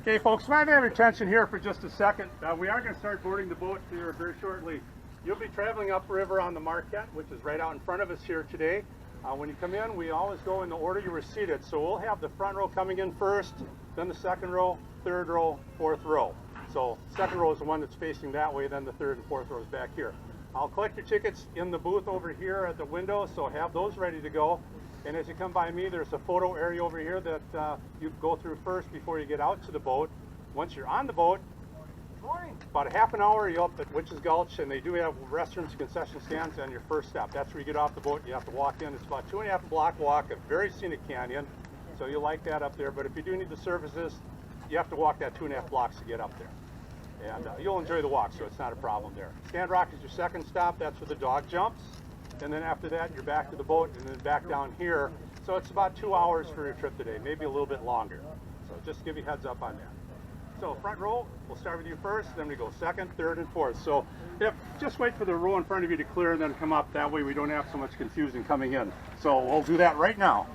Okay, folks, might have your attention here for just a second. We are going to start boarding the boat here very shortly. You'll be traveling upriver on the Marquette, which is right out in front of us here today. When you come in, we always go in the order you were seated. So we'll have the front row coming in first, then the second row, third row, fourth row. So second row is the one that's facing that way, then the third and fourth row is back here. I'll collect your tickets in the booth over here at the window, so have those ready to go. And as you come by me, there's a photo area over here that you go through first before you get out to the boat. Once you're on the boat, about a half an hour, you're up at Witches Gulch, and they do have restrooms and concession stands on your first stop. That's where you get off the boat. You have to walk in. It's about 2.5 block walk, a very scenic canyon. So you'll like that up there. But if you do need the services, you have to walk that 2.5 blocks to get up there. And you'll enjoy the walk, so it's not a problem there. Stand Rock is your second stop. That's where the dog jumps. And then after that, you're back to the boat and then back down here. So it's about 2 hours for your trip today, maybe a little bit longer. So just give you a heads up on that. So front row, we'll start with you first, then we go second, third, and fourth. So just wait for the row in front of you to clear and then come up. That way we don't have so much confusion coming in. So we'll do that right now.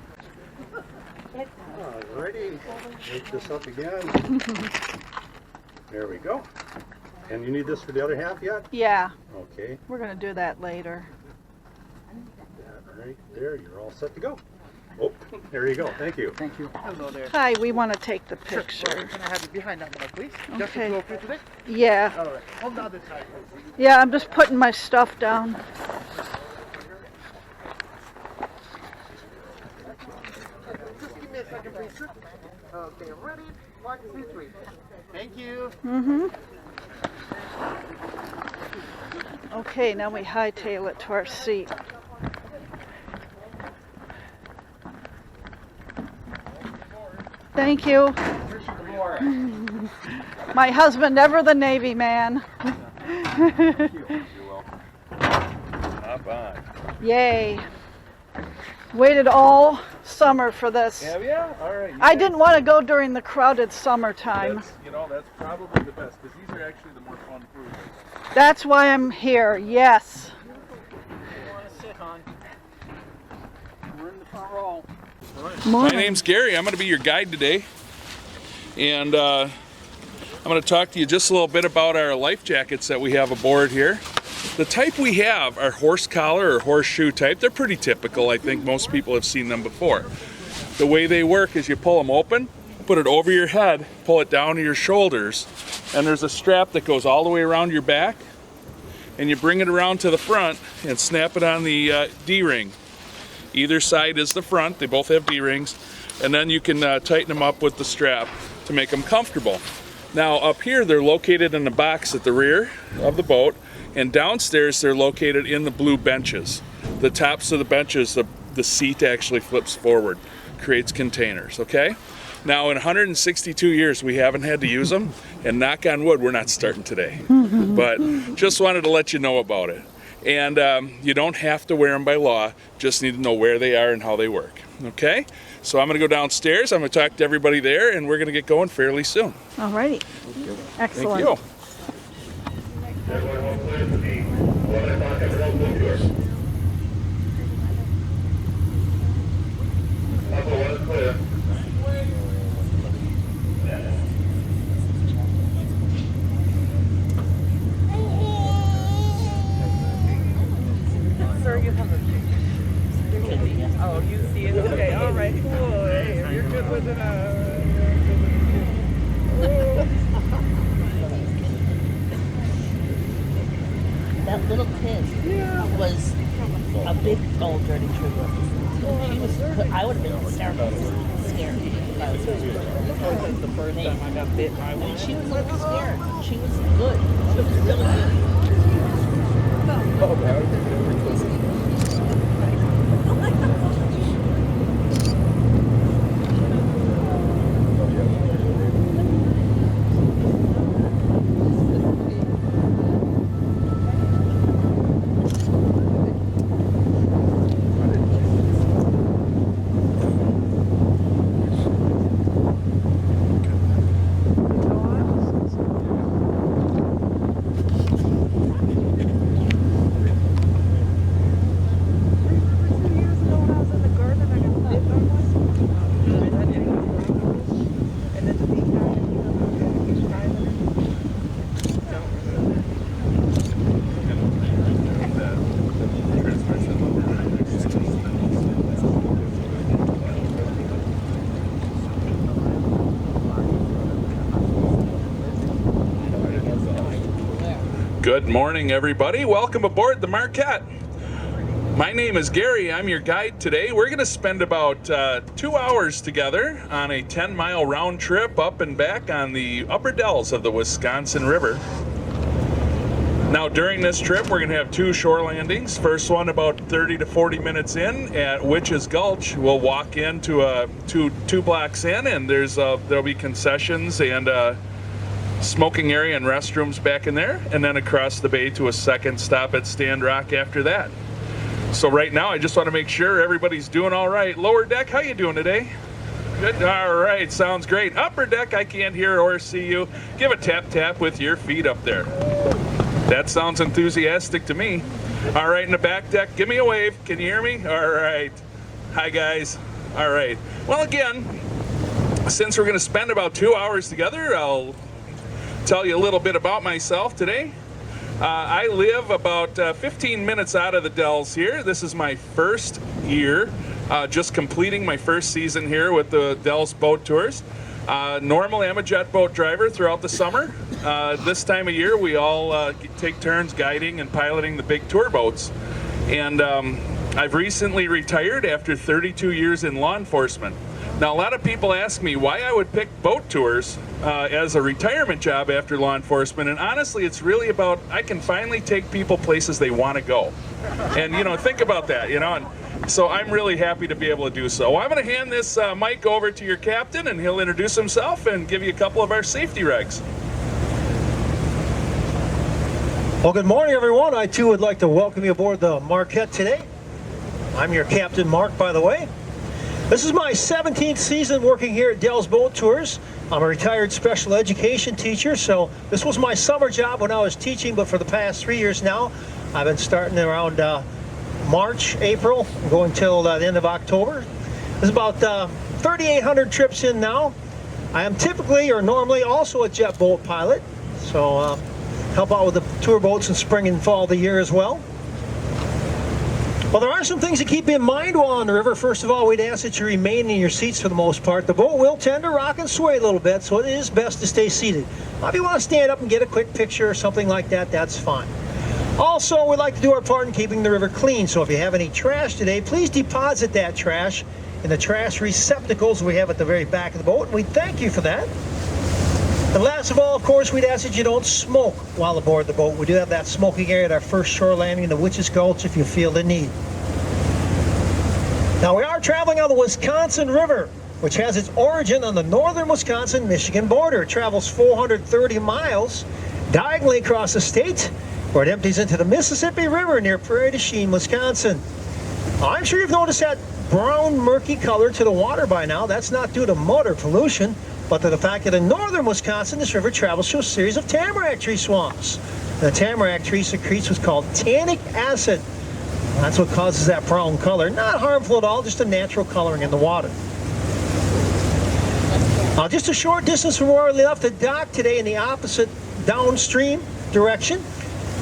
Alrighty, take this up again. There we go. And you need this for the other half yet? Yeah. Okay. We're going to do that later. That right there, you're all set to go. Oh, there you go. Thank you. Thank you. Hello there. Hi, we want to take the picture. Sure. Can I have you behind that one, please? Just Okay. to go through today? Yeah. All right. On the other side, please. Yeah, I'm just putting my stuff down. Just give me a second, please, sir. Okay, ready? 1, 2, 3. Thank you. Okay, now we hightail it to our seat. Thank you. My husband, ever the Navy man. Yay. Waited all summer for this. Yeah, all right. I didn't want to go during the crowded summertime. That's probably the best because these are actually the more fun cruises. That's why I'm here, yes. We're in the front row. My name's Gary. I'm going to be your guide today. And I'm going to talk to you just a little bit about our life jackets that we have aboard here. The type we have are horse collar or horseshoe type. They're pretty typical. I think most people have seen them before. The way they work is you pull them open, put it over your head, pull it down to your shoulders, and there's a strap that goes all the way around your back, and you bring it around to the front and snap it on the D-ring. Either side is the front. They both have D-rings, and then you can tighten them up with the strap to make them comfortable. Now up here they're located in the box at the rear of the boat, and downstairs they're located in the blue benches. The tops of the benches, the seat actually flips forward, creates containers, okay? Now in 162 years we haven't had to use them, and knock on wood, we're not starting today. But just wanted to let you know about it. And you don't have to wear them by law, just need to know where they are and how they work, okay? So I'm gonna go downstairs, I'm gonna talk to everybody there, and we're gonna get going fairly soon. Alrighty. Excellent. Thank you. Sir, you have a Oh, you see it? Okay, all right, cool. Hey, if you're good with it, That little kid was a big old dirty trooper. She was, I would have been hysterical scared if I was her. the first time I got bit by I one. mean, she was like scared. She was good. She was really good. Good morning, everybody. Welcome aboard the Marquette. My name is Gary. I'm your guide today. We're going to spend about 2 hours together on a 10-mile round trip up and back on the upper dells of the Wisconsin River. Now, during this trip, we're going to have 2 shore landings. First one about 30 to 40 minutes in at Witches Gulch. We'll walk into two blocks in, and there'll be concessions and smoking area and restrooms back in there, and then across the bay to a second stop at Stand Rock after that. So right now, I just want to make sure everybody's doing all right. Lower deck, how you doing today? Good. All right, sounds great. Upper deck, I can't hear or see you. Give a tap tap with your feet up there. That sounds enthusiastic to me. All right, in the back deck, give me a wave. Can you hear me? All right. Hi, guys. All right. Well, again, since we're going to spend about 2 hours together, I'll tell you a little bit about myself today. I live about 15 minutes out of the Dells here. This is my first year, just completing my first season here with the Dells Boat Tours. Normally, I'm a jet boat driver throughout the summer. This time of year, we all take turns guiding and piloting the big tour boats. And I've recently retired after 32 years in law enforcement. Now, a lot of people ask me why I would pick boat tours as a retirement job after law enforcement. And honestly, it's really about I can finally take people places they want to go. And, think about that, And so I'm really happy to be able to do so. Well, I'm going to hand this mic over to your captain, and he'll introduce himself and give you a couple of our safety regs. Well, good morning, everyone. I, too, would like to welcome you aboard the Marquette today. I'm your captain, Mark, by the way. This is my 17th season working here at Dells Boat Tours. I'm a retired special education teacher, so this was my summer job when I was teaching, but for the past 3 years now, I've been starting around March, April, going till the end of October. There's about 3,800 trips in now. I am typically or normally also a jet boat pilot, so help out with the tour boats in spring and fall of the year as well. Well, there are some things to keep in mind while on the river. First of all, we'd ask that you remain in your seats for the most part. The boat will tend to rock and sway a little bit, so it is best to stay seated. If you want to stand up and get a quick picture or something like that, that's fine. Also, we'd like to do our part in keeping the river clean, so if you have any trash today, please deposit that trash in the trash receptacles we have at the very back of the boat, and we thank you for that. And last of all, of course, we'd ask that you don't smoke while aboard the boat. We do have that smoking area at our first shore landing in the Witches Gulch if you feel the need. Now, we are traveling on the Wisconsin River, which has its origin on the northern Wisconsin-Michigan border. It travels 430 miles diagonally across the state, where it empties into the Mississippi River near Prairie du Chien, Wisconsin. I'm sure you've noticed that brown, murky color to the water by now. That's not due to mud or pollution, but to the fact that in northern Wisconsin, this river travels through a series of tamarack tree swamps. The tamarack tree secretes what's called tannic acid. That's what causes that brown color. Not harmful at all, just a natural coloring in the water. Just a short distance from where we left the dock today in the opposite downstream direction,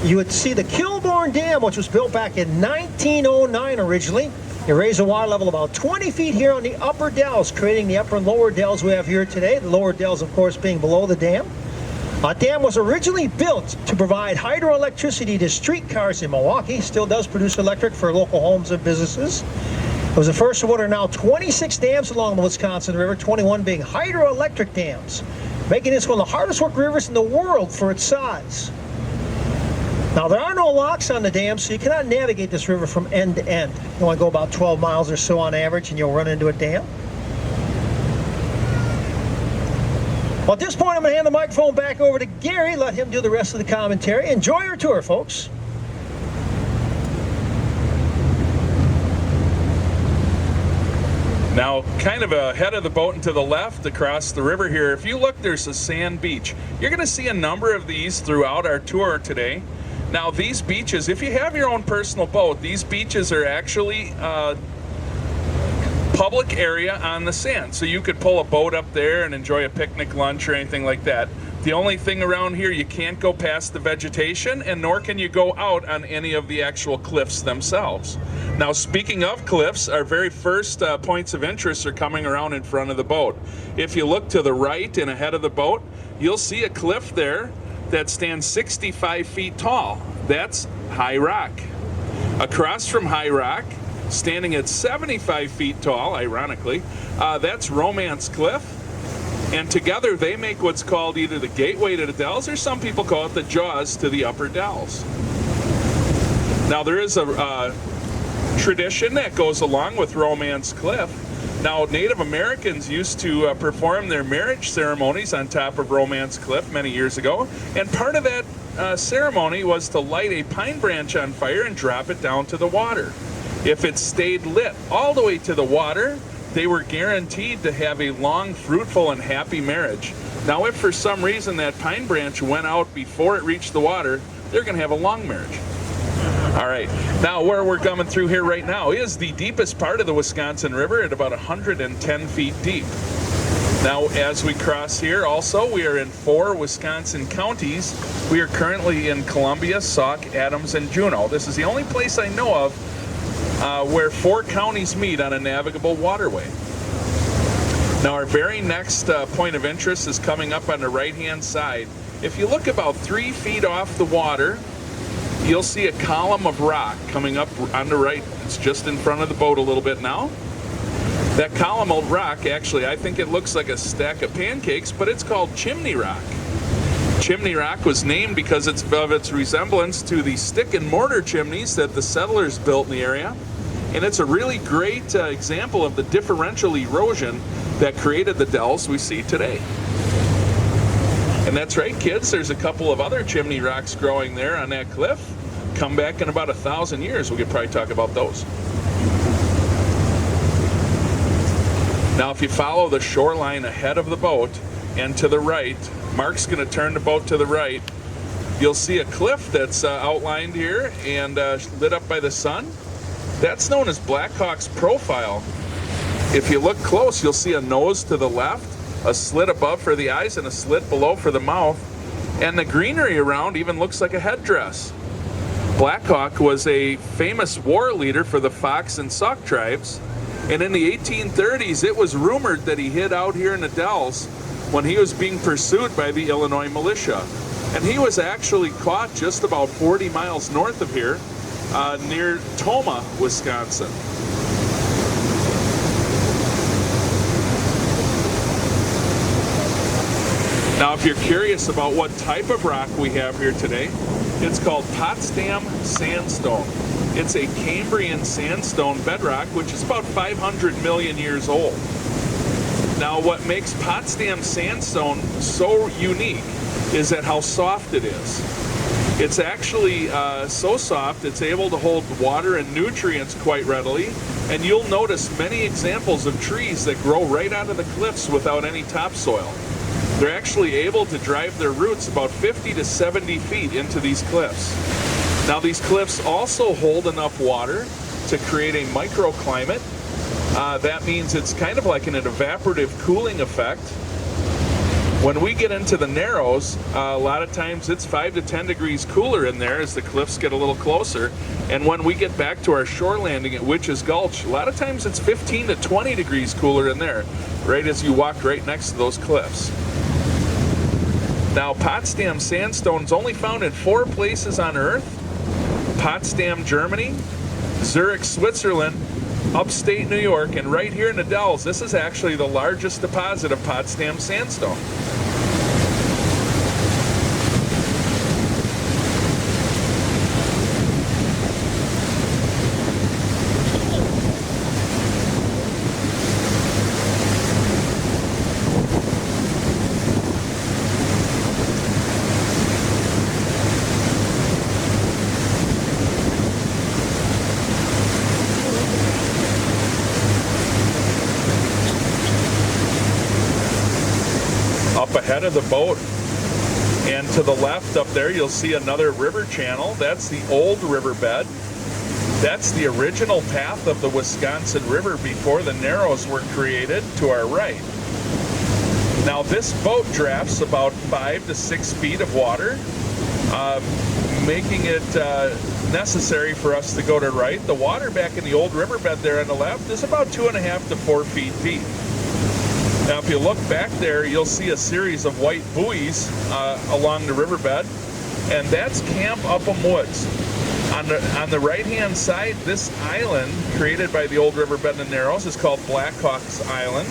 you would see the Kilbourne Dam, which was built back in 1909 originally. It raised the water level about 20 feet here on the upper dells, creating the upper and lower dells we have here today. The lower dells, of course, being below the dam. The dam was originally built to provide hydroelectricity to streetcars in Milwaukee. Still does produce electric for local homes and businesses. It was the first of what are now 26 dams along the Wisconsin River, 21 being hydroelectric dams, making this one of the hardest worked rivers in the world for its size. Now, there are no locks on the dam, so you cannot navigate this river from end to end. You only go about 12 miles or so on average, and you'll run into a dam. Well, at this point, I'm going to hand the microphone back over to Gary, let him do the rest of the commentary. Enjoy your tour, folks. Now, kind of ahead of the boat and to the left across the river here, if you look, there's a sand beach. You're going to see a number of these throughout our tour today. Now, these beaches, if you have your own personal boat, these beaches are actually public area on the sand. So you could pull a boat up there and enjoy a picnic lunch or anything like that. The only thing around here, you can't go past the vegetation, and nor can you go out on any of the actual cliffs themselves. Now, speaking of cliffs, our very first points of interest are coming around in front of the boat. If you look to the right and ahead of the boat, you'll see a cliff there that stands 65 feet tall. That's High Rock. Across from High Rock, standing at 75 feet tall, ironically, that's Romance Cliff. And together they make what's called either the gateway to the Dells, or some people call it the jaws to the Upper Dells. Now there is a tradition that goes along with Romance Cliff. Now Native Americans used to perform their marriage ceremonies on top of Romance Cliff many years ago, and part of that ceremony was to light a pine branch on fire and drop it down to the water. If it stayed lit all the way to the water, they were guaranteed to have a long, fruitful, and happy marriage. Now, if for some reason that pine branch went out before it reached the water, they're going to have a long marriage. All right, now where we're coming through here right now is the deepest part of the Wisconsin River at about 110 feet deep. Now, as we cross here, also, we are in 4 Wisconsin counties. We are currently in Columbia, Sauk, Adams, and Juneau. This is the only place I know of where 4 counties meet on a navigable waterway. Now our very next point of interest is coming up on the right-hand side. If you look about 3 feet off the water, you'll see a column of rock coming up on the right. It's just in front of the boat a little bit now. That column of rock, actually, I think it looks like a stack of pancakes, but it's called Chimney Rock. Chimney Rock was named because of its resemblance to the stick and mortar chimneys that the settlers built in the area. And it's a really great example of the differential erosion that created the dells we see today. And that's right, kids, there's a couple of other chimney rocks growing there on that cliff. Come back in about 1,000 years, we could probably talk about those. Now if you follow the shoreline ahead of the boat and to the right, Mark's going to turn the boat to the right. You'll see a cliff that's outlined here and lit up by the sun. That's known as Black Hawk's Profile. If you look close, you'll see a nose to the left, a slit above for the eyes, and a slit below for the mouth. And the greenery around even looks like a headdress. Black Hawk was a famous war leader for the Fox and Sauk tribes. And in the 1830s, it was rumored that he hid out here in the Dells when he was being pursued by the Illinois militia. And he was actually caught just about 40 miles north of here, near Tomah, Wisconsin. Now, if you're curious about what type of rock we have here today, it's called Potsdam sandstone. It's a Cambrian sandstone bedrock, which is about 500 million years old. Now, what makes Potsdam sandstone so unique is that how soft it is. It's actually so soft it's able to hold water and nutrients quite readily, and you'll notice many examples of trees that grow right out of the cliffs without any topsoil. They're actually able to drive their roots about 50 to 70 feet into these cliffs. Now these cliffs also hold enough water to create a microclimate. That means it's kind of like an evaporative cooling effect. When we get into the Narrows, a lot of times it's 5 to 10 degrees cooler in there as the cliffs get a little closer. And when we get back to our shore landing at Witches Gulch, a lot of times it's 15 to 20 degrees cooler in there, right as you walk right next to those cliffs. Now, Potsdam sandstone is only found in 4 places on Earth: Potsdam, Germany, Zurich, Switzerland, upstate New York, and right here in the Dells. This is actually the largest deposit of Potsdam sandstone. Up ahead of the boat and to the left up there, you'll see another river channel. That's the old riverbed. That's the original path of the Wisconsin River before the Narrows were created, to our right. Now this boat drafts about 5 to 6 feet of water, making it necessary for us to go to right. The water back in the old riverbed there on the left is about 2.5 to 4 feet deep. Now, if you look back there, you'll see a series of white buoys along the riverbed, and that's Camp Upham Woods. On the right-hand side, this island created by the old riverbed and narrows is called Blackhawks Island,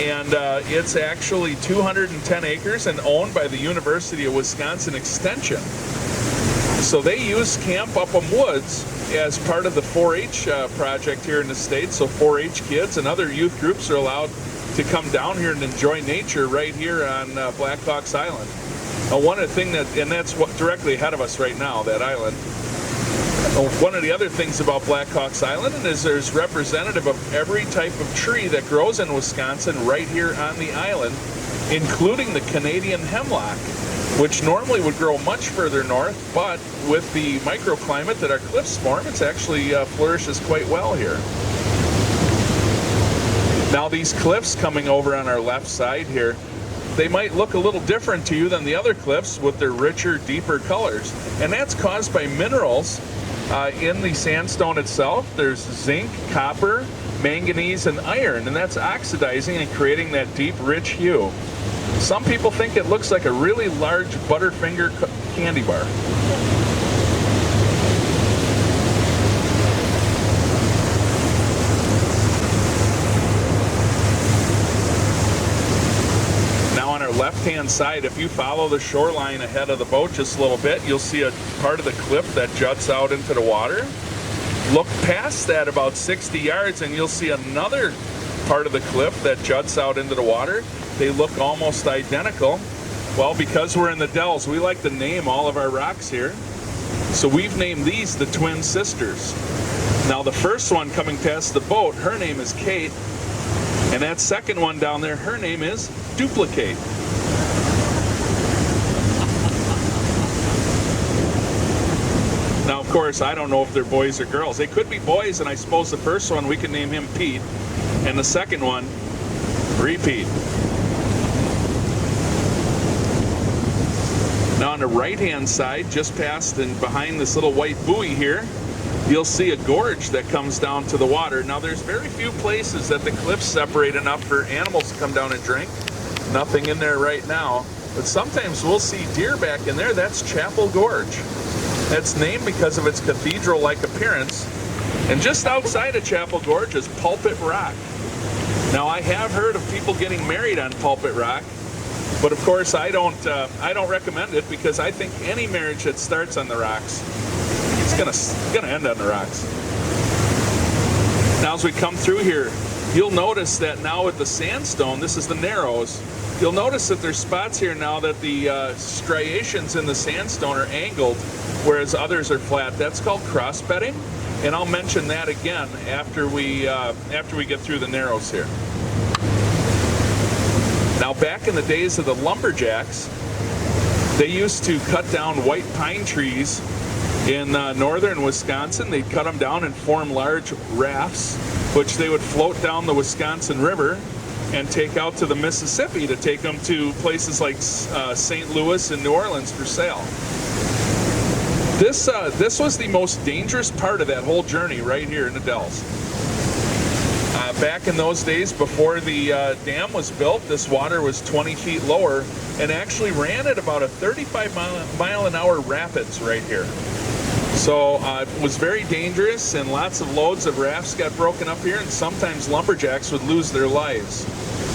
and it's actually 210 acres and owned by the University of Wisconsin Extension. So they use Camp Upham Woods as part of the 4-H project here in the state. So 4-H kids and other youth groups are allowed to come down here and enjoy nature right here on Blackhawks Island. One of the things and that's what directly ahead of us right now, that island. One of the other things about Blackhawks Island is there's representative of every type of tree that grows in Wisconsin right here on the island, including the Canadian hemlock, which normally would grow much further north, but with the microclimate that our cliffs form, it's actually flourishes quite well here. Now these cliffs coming over on our left side here, they might look a little different to you than the other cliffs with their richer, deeper colors. And that's caused by minerals in the sandstone itself. There's zinc, copper, manganese, and iron, and that's oxidizing and creating that deep, rich hue. Some people think it looks like a really large Butterfinger candy bar. Left-hand side, if you follow the shoreline ahead of the boat just a little bit, you'll see a part of the cliff that juts out into the water. Look past that about 60 yards and you'll see another part of the cliff that juts out into the water. They look almost identical. Well, because we're in the Dells, we like to name all of our rocks here. So we've named these the Twin Sisters. Now the first one coming past the boat, her name is Kate. And that second one down there, her name is Duplicate. Now, of course, I don't know if they're boys or girls. They could be boys, and I suppose the first one, we can name him Pete, and the second one, Repeat. Now, on the right-hand side, just past and behind this little white buoy here, you'll see a gorge that comes down to the water. Now, there's very few places that the cliffs separate enough for animals to come down and drink. Nothing in there right now, but sometimes we'll see deer back in there. That's Chapel Gorge. That's named because of its cathedral-like appearance. And just outside of Chapel Gorge is Pulpit Rock. Now, I have heard of people getting married on Pulpit Rock, but of course I don't recommend it, because I think any marriage that starts on the rocks, it's gonna end on the rocks. Now, as we come through here, you'll notice that now with the sandstone, this is the Narrows, you'll notice that there's spots here now that the striations in the sandstone are angled, whereas others are flat. That's called cross-bedding, and I'll mention that again after we get through the Narrows here. Now, back in the days of the lumberjacks, they used to cut down white pine trees in northern Wisconsin. They'd cut them down and form large rafts, which they would float down the Wisconsin River and take out to the Mississippi to take them to places like St. Louis and New Orleans for sale. This was the most dangerous part of that whole journey right here in the Dells. Back in those days, before the dam was built, this water was 20 feet lower and actually ran at about a 35-mile-an-hour rapids right here. So it was very dangerous, and lots of loads of rafts got broken up here, and sometimes lumberjacks would lose their lives.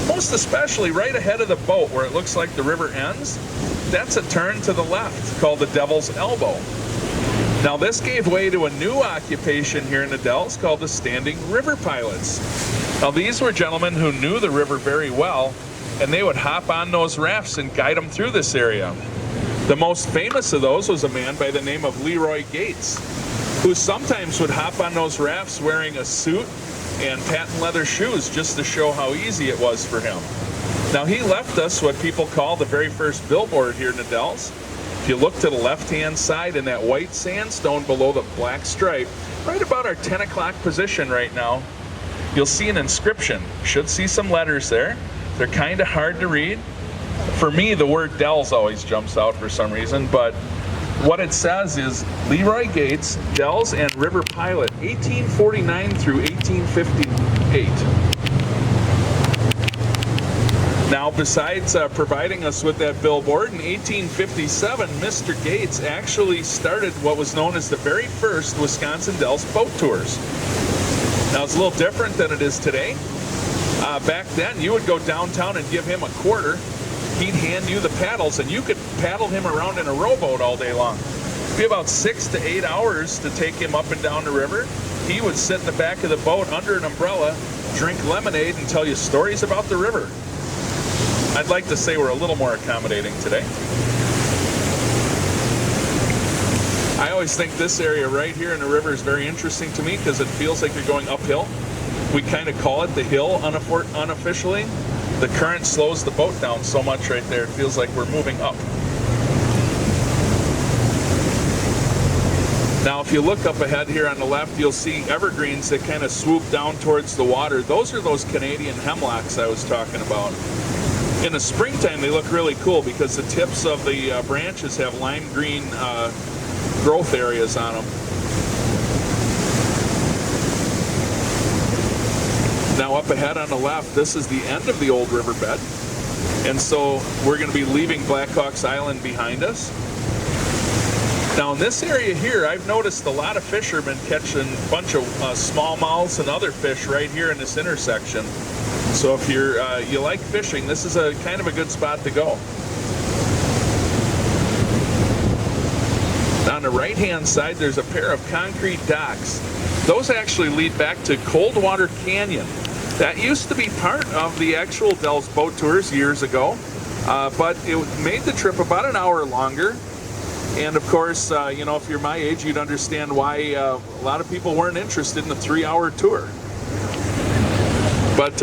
Most especially right ahead of the boat where it looks like the river ends, that's a turn to the left called the Devil's Elbow. Now, this gave way to a new occupation here in the Dells called the Standing River Pilots. Now, these were gentlemen who knew the river very well, and they would hop on those rafts and guide them through this area. The most famous of those was a man by the name of Leroy Gates, who sometimes would hop on those rafts wearing a suit and patent leather shoes just to show how easy it was for him. Now, he left us what people call the very first billboard here in the Dells. If you look to the left-hand side in that white sandstone below the black stripe, right about our 10 o'clock position right now, you'll see an inscription. You should see some letters there. They're kind of hard to read. For me, the word Dells always jumps out for some reason, but what it says is Leroy Gates, Dells and River Pilot, 1849 through 1858. Now, besides providing us with that billboard, in 1857, Mr. Gates actually started what was known as the very first Wisconsin Dells boat tours. Now, it's a little different than it is today. Back then, you would go downtown and give him a quarter. He'd hand you the paddles, and you could paddle him around in a rowboat all day long. It'd be about 6 to 8 hours to take him up and down the river. He would sit in the back of the boat under an umbrella, drink lemonade, and tell you stories about the river. I'd like to say we're a little more accommodating today. I always think this area right here in the river is very interesting to me because it feels like you're going uphill. We kind of call it the hill unofficially. The current slows the boat down so much right there, it feels like we're moving up. Now, if you look up ahead here on the left, you'll see evergreens that kind of swoop down towards the water. Those are those Canadian hemlocks I was talking about. In the springtime, they look really cool because the tips of the branches have lime green growth areas on them. Now, up ahead on the left, this is the end of the old riverbed. And so we're going to be leaving Blackhawks Island behind us. Now, in this area here, I've noticed a lot of fishermen catching a bunch of smallmouths and other fish right here in this intersection. So if you like fishing, this is a kind of a good spot to go. On the right-hand side, there's a pair of concrete docks. Those actually lead back to Coldwater Canyon. That used to be part of the actual Dells boat tours years ago, but it made the trip about an hour longer. And of course, you know, if you're my age, you'd understand why a lot of people weren't interested in the 3-hour tour. But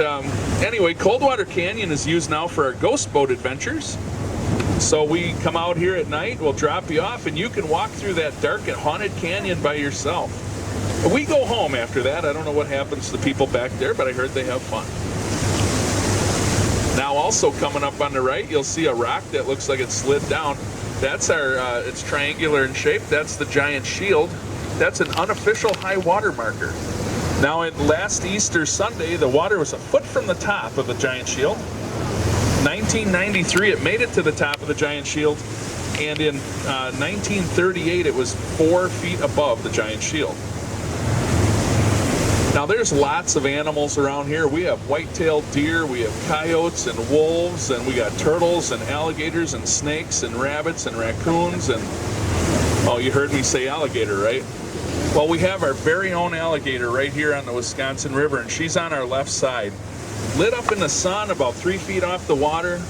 anyway, Coldwater Canyon is used now for our ghost boat adventures. So we come out here at night, we'll drop you off, and you can walk through that dark and haunted canyon by yourself. We go home after that. I don't know what happens to the people back there, but I heard they have fun. Now, also coming up on the right, you'll see a rock that looks like it slid down. That's our, it's triangular in shape. That's the giant shield. That's an unofficial high water marker. Now, last Easter Sunday, the water was a foot from the top of the giant shield. 1993, it made it to the top of the giant shield. And in 1938, it was 4 feet above the giant shield. Now, there's lots of animals around here. We have white-tailed deer, we have coyotes and wolves, and we got turtles and alligators and snakes and rabbits and raccoons and, oh, you heard me say alligator, right? Well, we have our very own alligator right here on the Wisconsin River, and she's on our left side. Lit up in the sun about 3 feet off the water.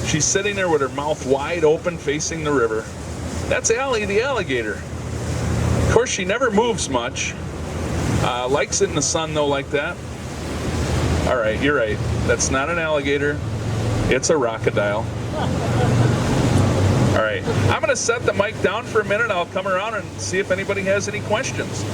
She's sitting there with her mouth wide open facing the river. That's Allie the alligator. Of course, she never moves much. Likes it in the sun though, like that. All right, you're right. That's not an alligator. It's a crocodile. All right, I'm gonna set the mic down for a minute. I'll come around and see if anybody has any questions.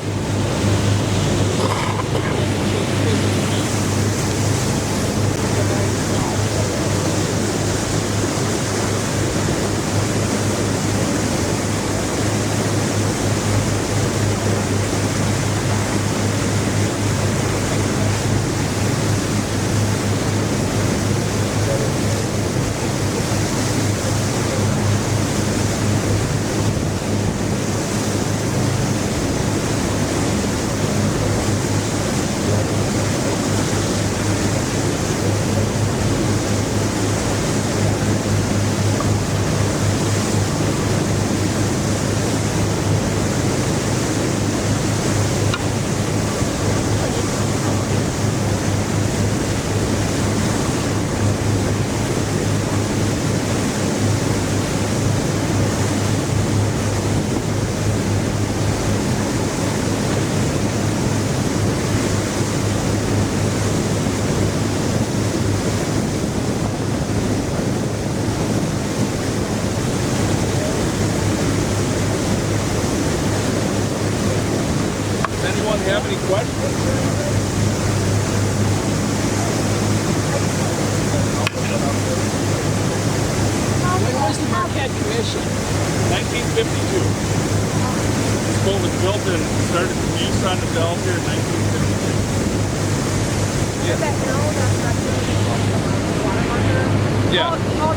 Have any questions? When was the Marquette Commission? 1952. This boat was built and started use on the Dells here in 1952. Is that now that's water marker? Yeah. Oh,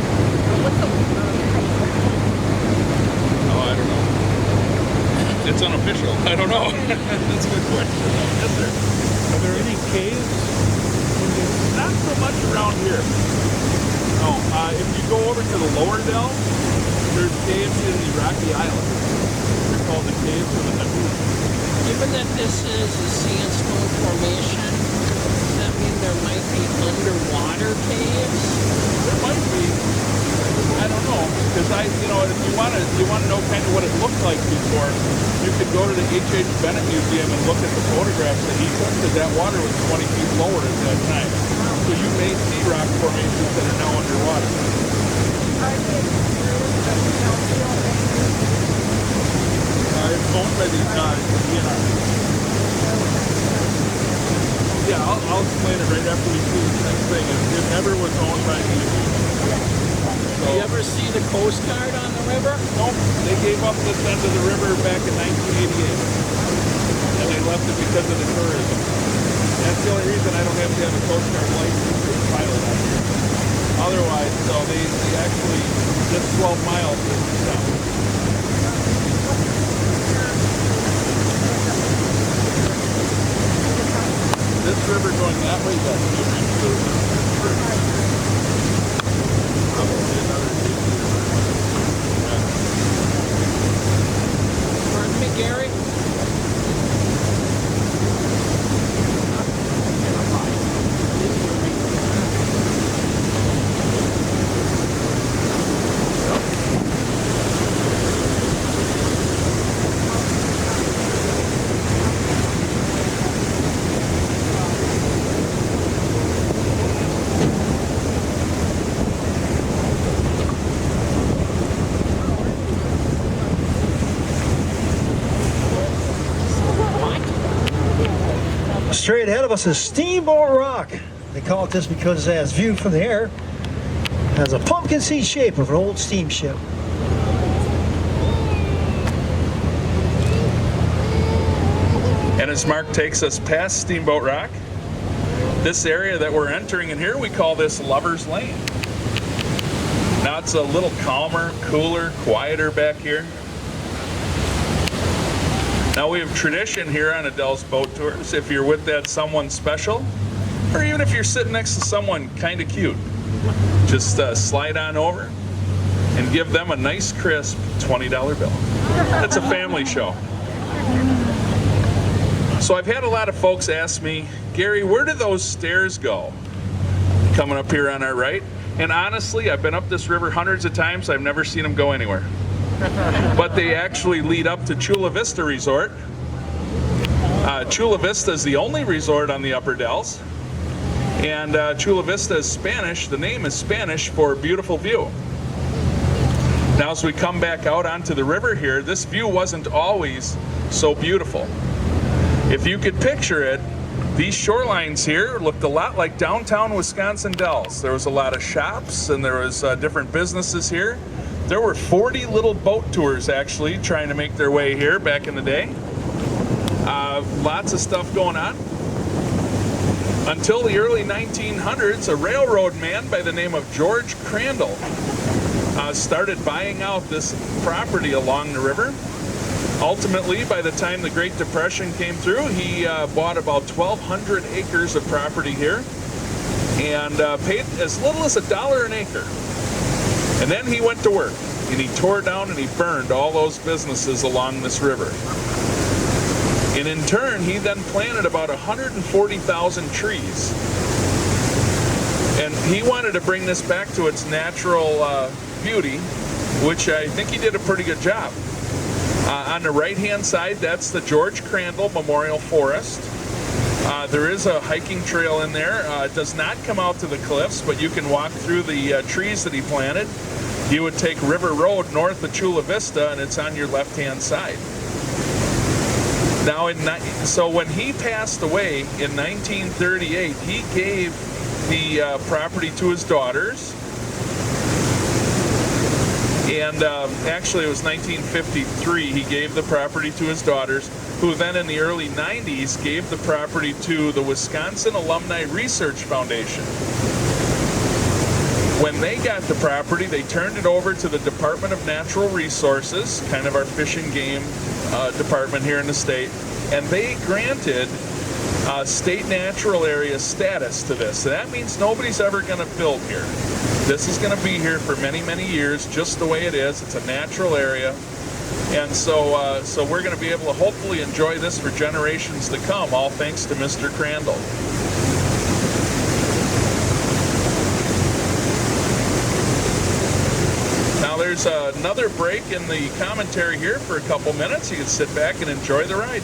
I don't know. It's unofficial. I don't know. That's a good question. Yes, sir. Are there any caves? Not so much around here. No. If you go over to the lower dell, there's caves in the Rocky Islands. They're called the Caves of the Nebula. Given that this is a sandstone formation, does that mean there might be underwater caves? There might be. I don't know, because if you want to know kind of what it looked like before, you could go to the H.H. Bennett Museum and look at the photographs that he took, because that water was 20 feet lower at that time. So you may see rock formations that are now underwater. It's owned by the DNR. Yeah, I'll explain it right after we see this next thing. It never was owned by DNR. Do you ever see the Coast Guard on the river? Nope, they gave up this end of the river back in 1988. And they left it because of the tourism. That's the only reason I don't have to have a Coast Guard license or a pilot out here. Otherwise, so they actually, this 12 miles is south. This river going that way, that's probably another 8 meters. Pardon me, Gary? Straight ahead of us is Steamboat Rock. They call it this because as viewed from the air, it has a pumpkin seed shape of an old steamship. And as Mark takes us past Steamboat Rock, this area that we're entering in here, we call this Lover's Lane. Now it's a little calmer, cooler, quieter back here. Now we have tradition here on Adele's Boat Tours. If you're with that someone special, or even if you're sitting next to someone kind of cute, just slide on over and give them a nice crisp $20 bill. It's a family show. So I've had a lot of folks ask me, Gary, where do those stairs go? Coming up here on our right. And honestly, I've been up this river hundreds of times. I've never seen them go anywhere. But they actually lead up to Chula Vista Resort. Chula Vista is the only resort on the Upper Dells. And Chula Vista is Spanish. The name is Spanish for beautiful view. Now as we come back out onto the river here, this view wasn't always so beautiful. If you could picture it, these shorelines here looked a lot like downtown Wisconsin Dells. There was a lot of shops and there was different businesses here. There were 40 little boat tours actually trying to make their way here back in the day. Lots of stuff going on. Until the early 1900s, a railroad man by the name of George Crandall started buying out this property along the river. Ultimately, by the time the Great Depression came through, he bought about 1,200 acres of property here and paid as little as $1 an acre. And then he went to work, and he tore down and he burned all those businesses along this river. And in turn, he then planted about 140,000 trees. And he wanted to bring this back to its natural beauty, which I think he did a pretty good job. On the right-hand side, that's the George Crandall Memorial Forest. There is a hiking trail in there. It does not come out to the cliffs, but you can walk through the trees that he planted. You would take River Road north of Chula Vista, and it's on your left-hand side. Now, so when he passed away in 1938, he gave the property to his daughters. And actually, it was 1953 he gave the property to his daughters, who then in the early 90s gave the property to the Wisconsin Alumni Research Foundation. When they got the property, they turned it over to the Department of Natural Resources, kind of our fish and game department here in the state, and they granted state natural area status to this. So that means nobody's ever going to build here. This is going to be here for many, many years, just the way it is. It's a natural area. And so, so we're going to be able to hopefully enjoy this for generations to come, all thanks to Mr. Crandall. Now there's another break in the commentary here for a couple minutes. You can sit back and enjoy the ride.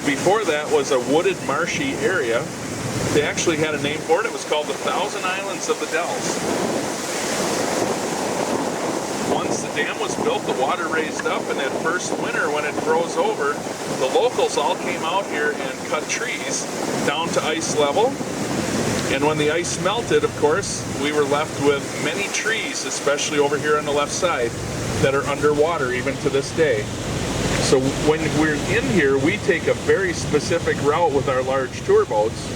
Before that was a wooded, marshy area. They actually had a name for it. It was called the Thousand Islands of the Dells. Once the dam was built, the water raised up, and that first winter when it froze over, the locals all came out here and cut trees down to ice level. And when the ice melted, of course, we were left with many trees, especially over here on the left side, that are underwater even to this day. So when we're in here, we take a very specific route with our large tour boats,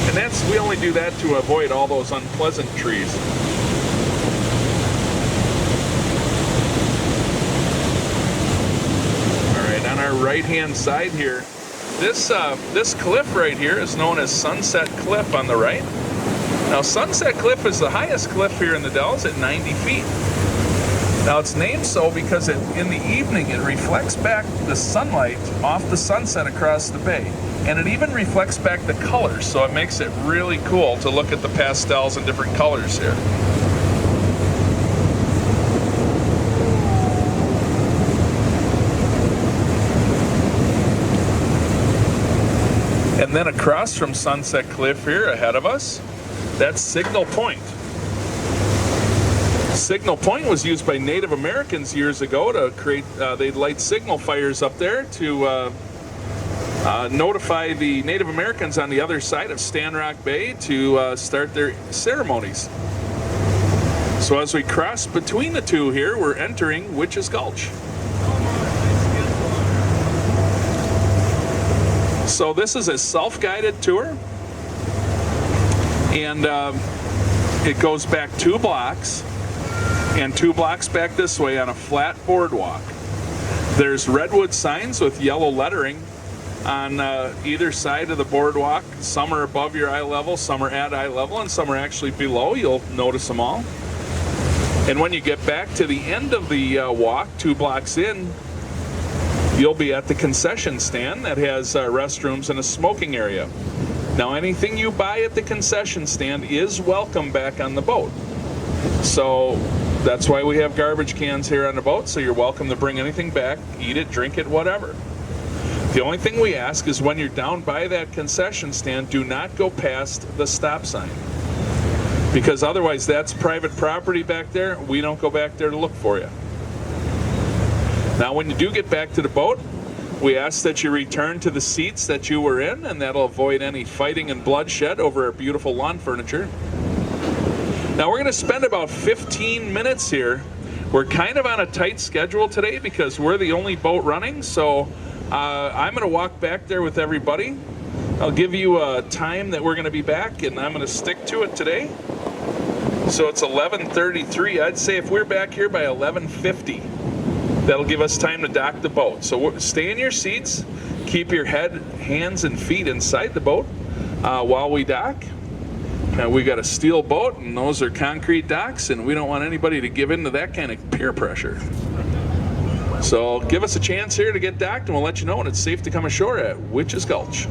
and we only do that to avoid all those unpleasant trees. All right, on our right-hand side here, this cliff right here is known as Sunset Cliff on the right. Now, Sunset Cliff is the highest cliff here in the Dells at 90 feet. Now it's named so because in the evening it reflects back the sunlight off the sunset across the bay. And it even reflects back the colors, so it makes it really cool to look at the pastels and different colors here. And then across from Sunset Cliff here ahead of us, that's Signal Point. Signal Point was used by Native Americans years ago to create, they'd light signal fires up there to notify the Native Americans on the other side of Stanrock Bay to start their ceremonies. So as we cross between the two here, we're entering Witches Gulch. So this is a self-guided tour, and it goes back 2 blocks. And 2 blocks back this way on a flat boardwalk. There's redwood signs with yellow lettering on either side of the boardwalk. Some are above your eye level, some are at eye level, and some are actually below. You'll notice them all. And when you get back to the end of the walk, 2 blocks in, you'll be at the concession stand that has restrooms and a smoking area. Now, anything you buy at the concession stand is welcome back on the boat. So that's why we have garbage cans here on the boat, so you're welcome to bring anything back, eat it, drink it, whatever. The only thing we ask is when you're down by that concession stand, do not go past the stop sign. Because otherwise that's private property back there. We don't go back there to look for you. Now when you do get back to the boat, We ask that you return to the seats that you were in, and that'll avoid any fighting and bloodshed over our beautiful lawn furniture. Now we're going to spend about 15 minutes here. We're kind of on a tight schedule today because we're the only boat running, so I'm going to walk back there with everybody. I'll give you a time that we're going to be back, and I'm going to stick to it today. So it's 11:33. I'd say if we're back here by 11:50, that'll give us time to dock the boat. So stay in your seats, keep your head, hands, and feet inside the boat while we dock. We got a steel boat, and those are concrete docks, and we don't want anybody to give in to that kind of peer pressure. So give us a chance here to get docked, and we'll let you know when it's safe to come ashore at Witches Gulch.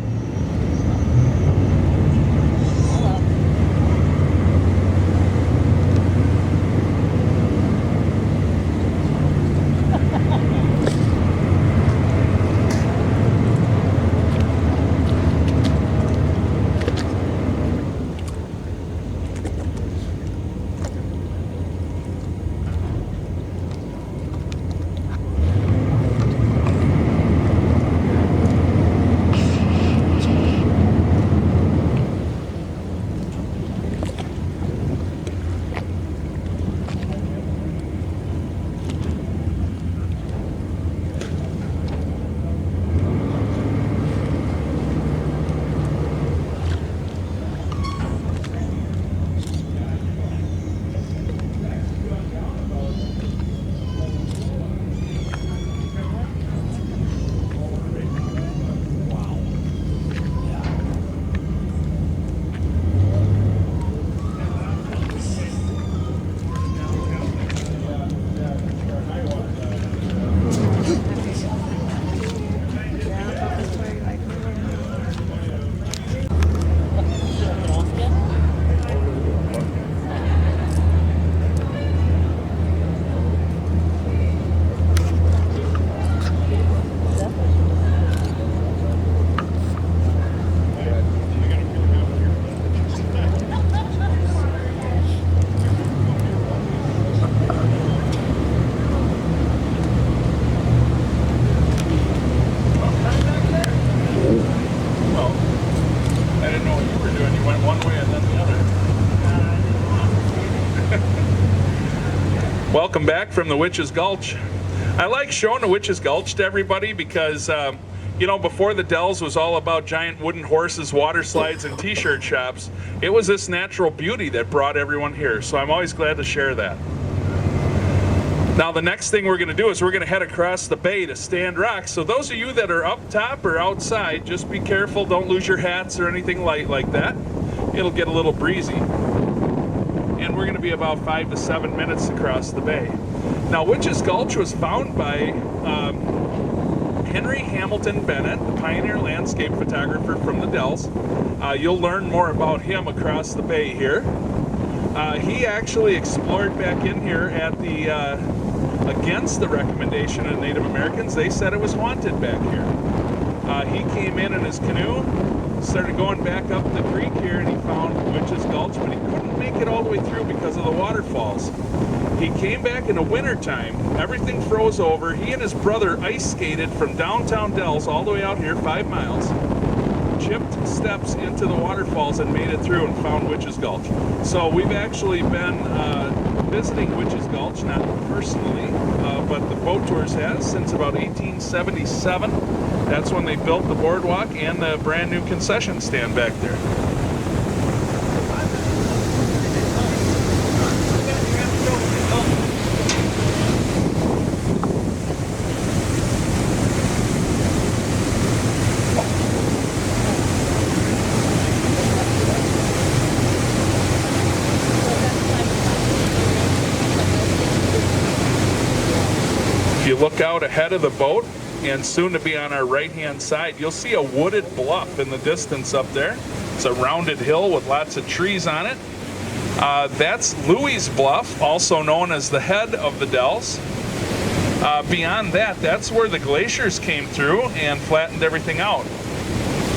Welcome back from the Witches Gulch. I like showing the Witches Gulch to everybody because, you know, before the Dells was all about giant wooden horses, water slides, and t-shirt shops, it was this natural beauty that brought everyone here. So I'm always glad to share that. Now the next thing we're going to do is we're going to head across the bay to Stand Rock. So those of you that are up top or outside, just be careful, don't lose your hats or anything light like that. It'll get a little breezy. And we're going to be about 5 to 7 minutes across the bay. Now Witches Gulch was found by Henry Hamilton Bennett, the pioneer landscape photographer from the Dells. You'll learn more about him across the bay here. He actually explored back in here at the against the recommendation of Native Americans. They said it was haunted back here. He came in his canoe, started going back up the creek here, and he found Witches Gulch, but he couldn't make it all the way through because of the waterfalls. He came back in the wintertime, everything froze over. He and his brother ice skated from downtown Dells all the way out here, 5 miles, chipped steps into the waterfalls and made it through and found Witches Gulch. So we've actually been visiting Witches Gulch, not personally, but the boat tours has since about 1877. That's when they built the boardwalk and the brand new concession stand back there. If you look out ahead of the boat, and soon to be on our right hand side, you'll see a wooded bluff in the distance up there. It's a rounded hill with lots of trees on it. That's Louis Bluff, also known as the head of the Dells. Beyond that, that's where the glaciers came through and flattened everything out.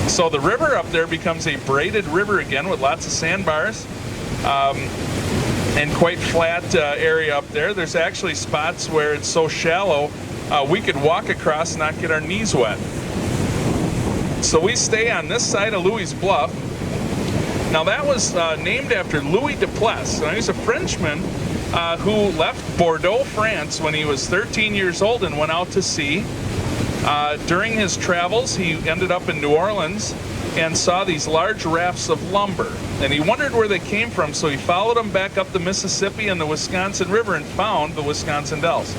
So the river up there becomes a braided river again with lots of sandbars and quite flat area up there. There's actually spots where it's so shallow we could walk across and not get our knees wet. So we stay on this side of Louis Bluff. Now that was named after Louis Duplessis. Now he's a Frenchman who left Bordeaux, France when he was 13 years old and went out to sea. During his travels, he ended up in New Orleans and saw these large rafts of lumber. And he wondered where they came from, so he followed them back up the Mississippi and the Wisconsin River and found the Wisconsin Dells.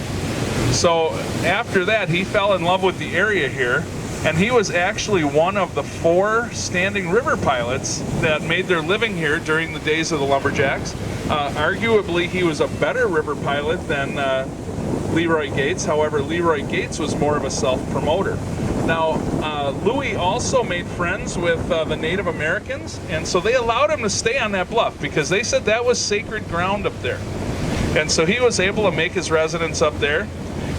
So after that, he fell in love with the area here, and he was actually one of the 4 standing river pilots that made their living here during the days of the lumberjacks. Arguably, he was a better river pilot than Leroy Gates. However, Leroy Gates was more of a self-promoter. Now, Louis also made friends with the Native Americans, and so they allowed him to stay on that bluff because they said that was sacred ground up there. And so he was able to make his residence up there.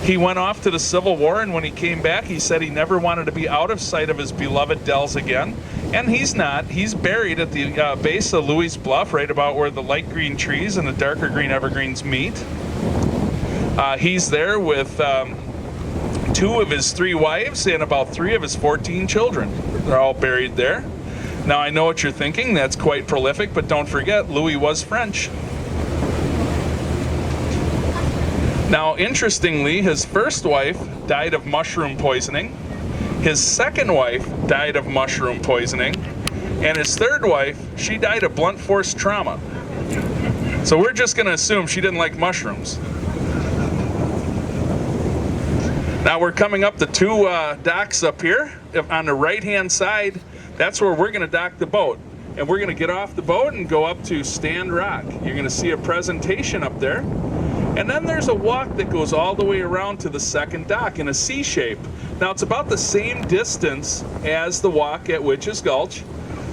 He went off to the Civil War, and when he came back, he said he never wanted to be out of sight of his beloved Dells again. And he's not. He's buried at the base of Louis Bluff, right about where the light green trees and the darker green evergreens meet. He's there with 2 of his 3 wives and about 3 of his 14 children. They're all buried there. Now, I know what you're thinking. That's quite prolific, but don't forget, Louis was French. Now, interestingly, his first wife died of mushroom poisoning. His second wife died of mushroom poisoning. And his third wife, she died of blunt force trauma. So we're just going to assume she didn't like mushrooms. Now we're coming up the 2 docks up here. On the right-hand side, that's where we're going to dock the boat. And we're going to get off the boat and go up to Stand Rock. You're going to see a presentation up there. And then there's a walk that goes all the way around to the second dock in a C shape. Now it's about the same distance as the walk at Witch's Gulch.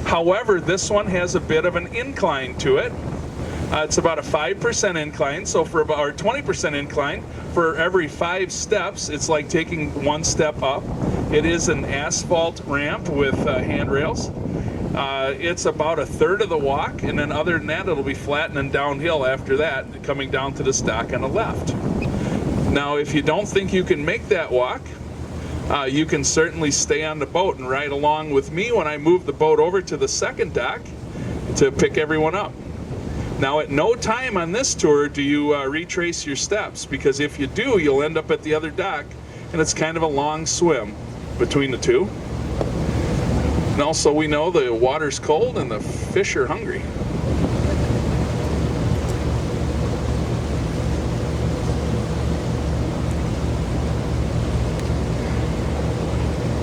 However, this one has a bit of an incline to it. It's about a 5% incline, so for about, or 20% incline, for every 5 steps, it's like taking 1 step up. It is an asphalt ramp with handrails. It's about a third of the walk, and then other than that, it'll be flat and then downhill after that, coming down to the dock on the left. Now, if you don't think you can make that walk, you can certainly stay on the boat and ride along with me when I move the boat over to the second dock to pick everyone up. Now, at no time on this tour do you retrace your steps, because if you do, you'll end up at the other dock, and it's kind of a long swim between the 2. And also, we know the water's cold and the fish are hungry.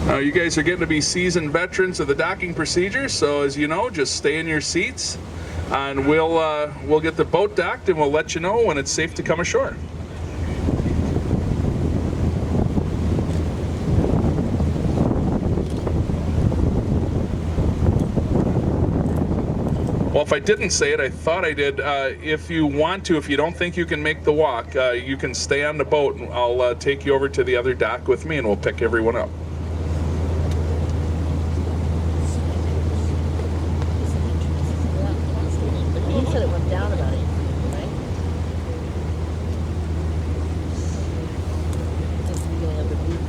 Now, you guys are getting to be seasoned veterans of the docking procedure, so as you know, just stay in your seats, and we'll get the boat docked, and we'll let you know when it's safe to come ashore. Well, if I didn't say it, I thought I did. If you want to, if you don't think you can make the walk, you can stay on the boat, and I'll take you over to the other dock with me, and we'll pick everyone up. He said it went down about 8 feet, right? It's the beginning of the beach.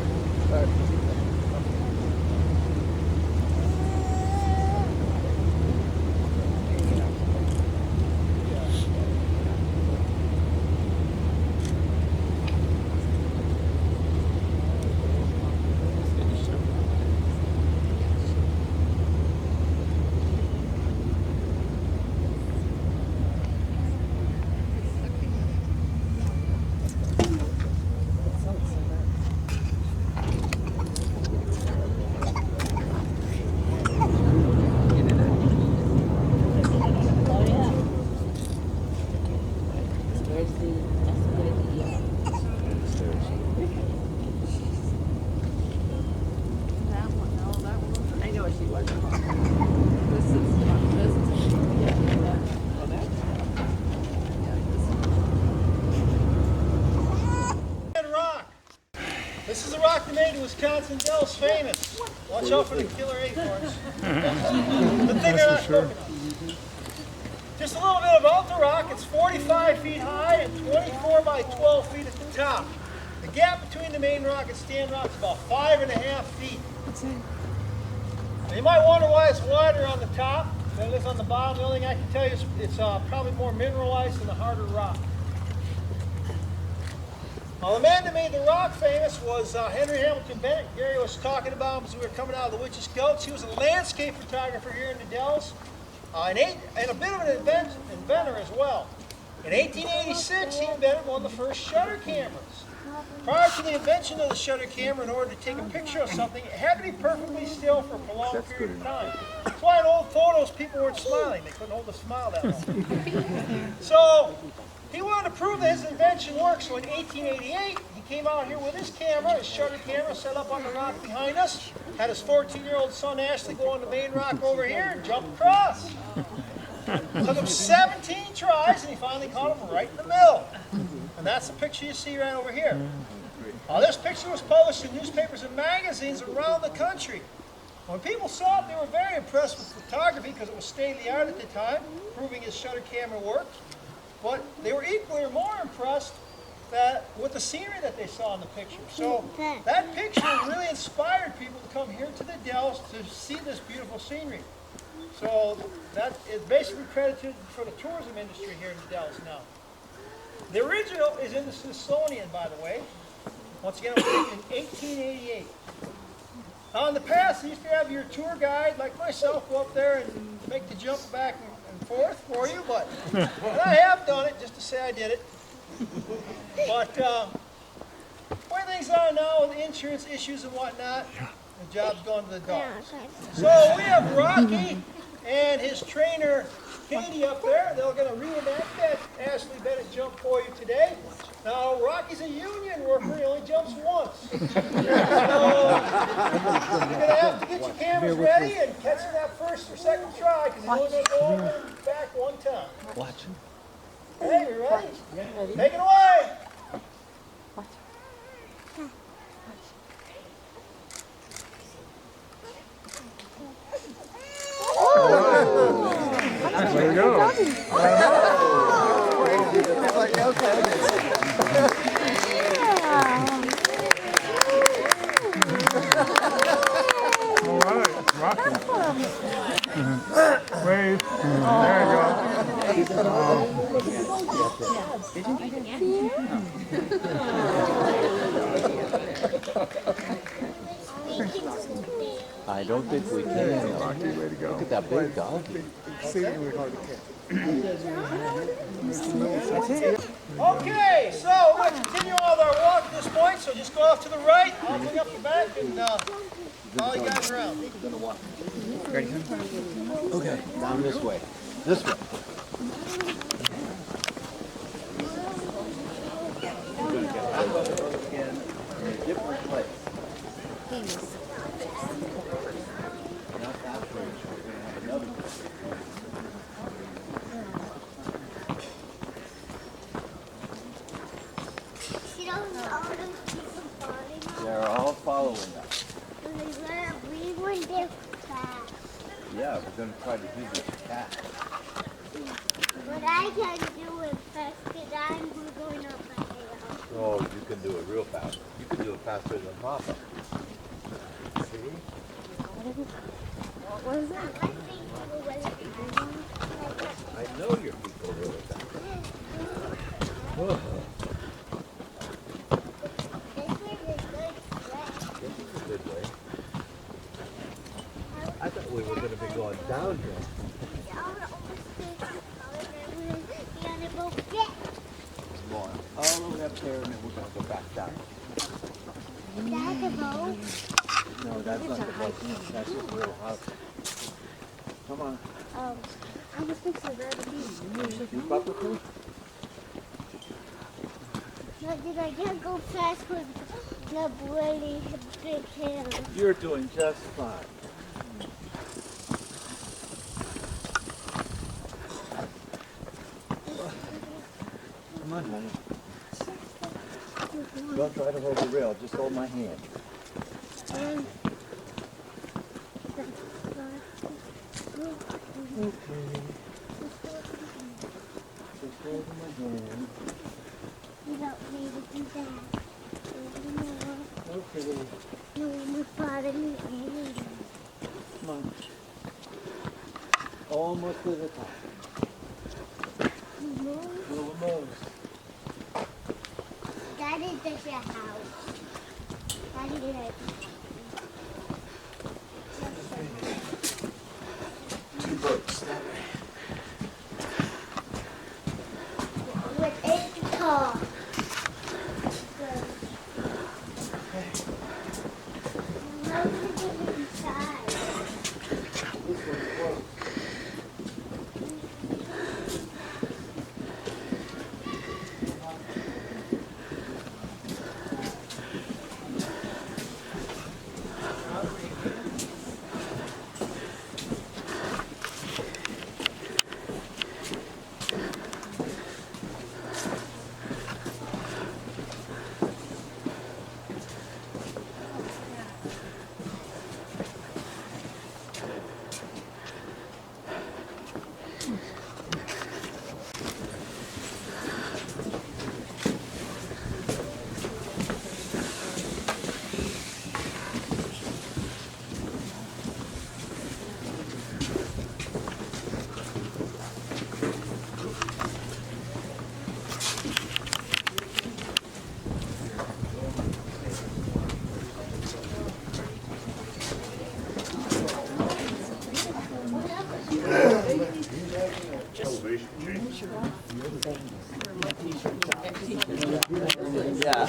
This is the rock that made Wisconsin Dells famous. Watch out for the killer acorns. The thing they're not smoking on. Just a little bit about the rock. It's 45 feet high and 24 by 12 feet at the top. The gap between the main rock and stand rock is about 5.5 feet. Now, you might wonder why it's wider on the top than it is on the bottom. The only thing I can tell you is it's probably more mineralized than the harder rock. Now, the man that made the rock famous was Henry Hamilton Bennett. Gary was talking about him as we were coming out of the Witches Scouts. He was a landscape photographer here in the Dells and a bit of an inventor as well. In 1886, he invented one of the first shutter cameras. Prior to the invention of the shutter camera, in order to take a picture of something, it had to be perfectly still for a prolonged period of time. That's why in old photos, people weren't smiling. They couldn't hold a smile that long. So he wanted to prove that his invention worked. So in 1888, he came out here with his camera, his shutter camera, set up on the rock behind us. Had his 14-year-old son Ashley go on the main rock over here and jump across. Took him 17 tries, and he finally caught him right in the middle. And that's the picture you see right over here. This picture was published in newspapers and magazines around the country. When people saw it, they were very impressed with photography because it was state-of-the-art at the time, proving his shutter camera worked. But they were equally or more impressed with the scenery that they saw in the picture. So that picture really inspired people to come here to the Dells to see this beautiful scenery. So that is basically credited for the tourism industry here in the Dells now. The original is in the Smithsonian, by the way. Once again, it was taken in 1888. Now in the past, you used to have your tour guide, like myself, go up there and make the jump back and forth for you, but and I have done it just to say I did it. But the way things are now with insurance issues and whatnot, the job's gone to the dogs. So we have Rocky and his trainer Katie up there. They're going to reenact that Ashley Bennett jump for you today. Now Rocky's a union worker, he only jumps once. So you're going to have to get your cameras ready and catch it that first or second try because he's only going to go over and back one time. Watch. Hey, you ready? Take it away! There we go. All right, rocking. Wave. There you I don't think we can. Rocky, way to go. Look at that big dog. Okay, so we're going to continue on with our walk at this point, so just go off to the right, I'll bring up the back and follow you guys around. Okay, down this way. This way. Different place. Not that bridge. We're going to have another bridge. They're all following us. We went there fast. Yeah, we're going to try to do this fast. But I can do it fast because I'm going up a hill. Oh, you can do it real fast. You can do it faster than Papa. See? What was that? I know your people really fast. Oh. Good way. I thought we were going to be going down here. More. All the way up there, and then we're going to go back down. Is that the boat? No, that's not the boat. That's the real house. Come on. I was fixing that. Keep up with me. No, did I can't go fast with the really big hill. You're doing just fine. Come on, honey. Don't try to hold the rail. Just hold my hand. Okay. Just hold my hand. You don't need to do that. Okay. No, my father me. Come on. Almost to the top. Little moves. Daddy, there's your house. Daddy, there's Two boats that way. with it car. How to get inside? This one's close. Yeah.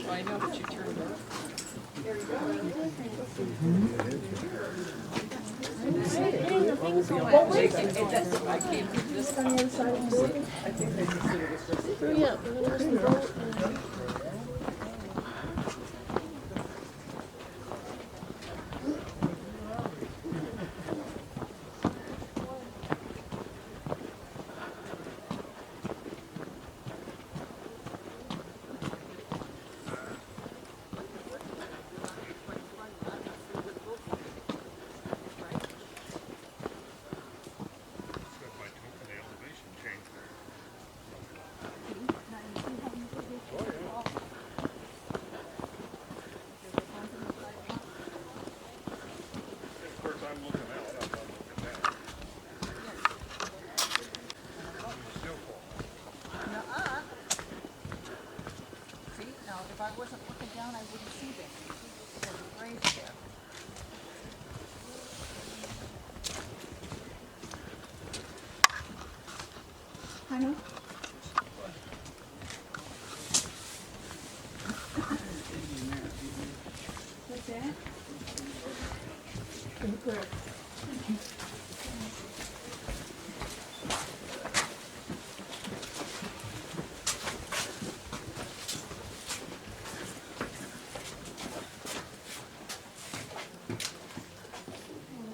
I know that you turned it. I came to this If I wasn't looking down, I wouldn't see this. There's a grave there. Honey? What's that?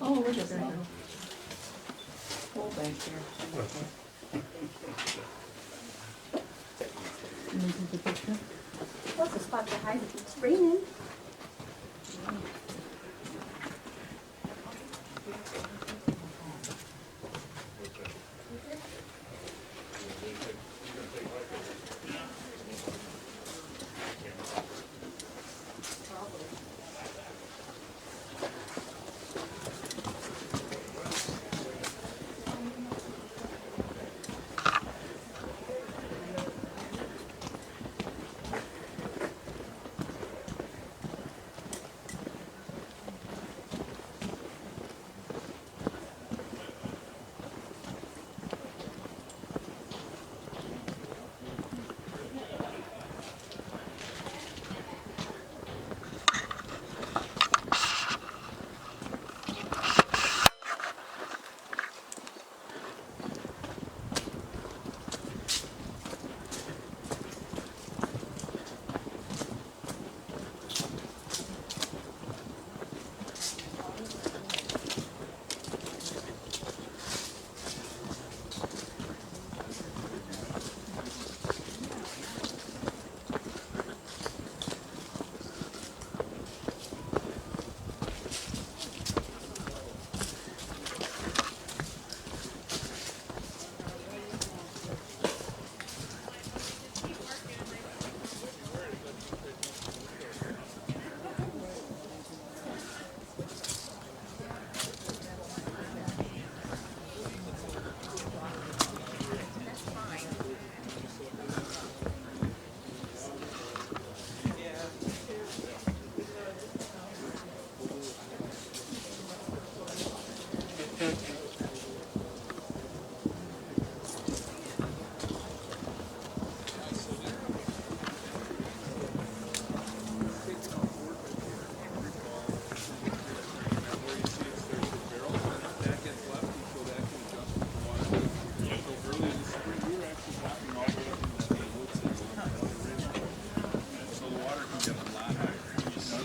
Oh, look at that. Whole bank here. What's the spot to hide if it's raining?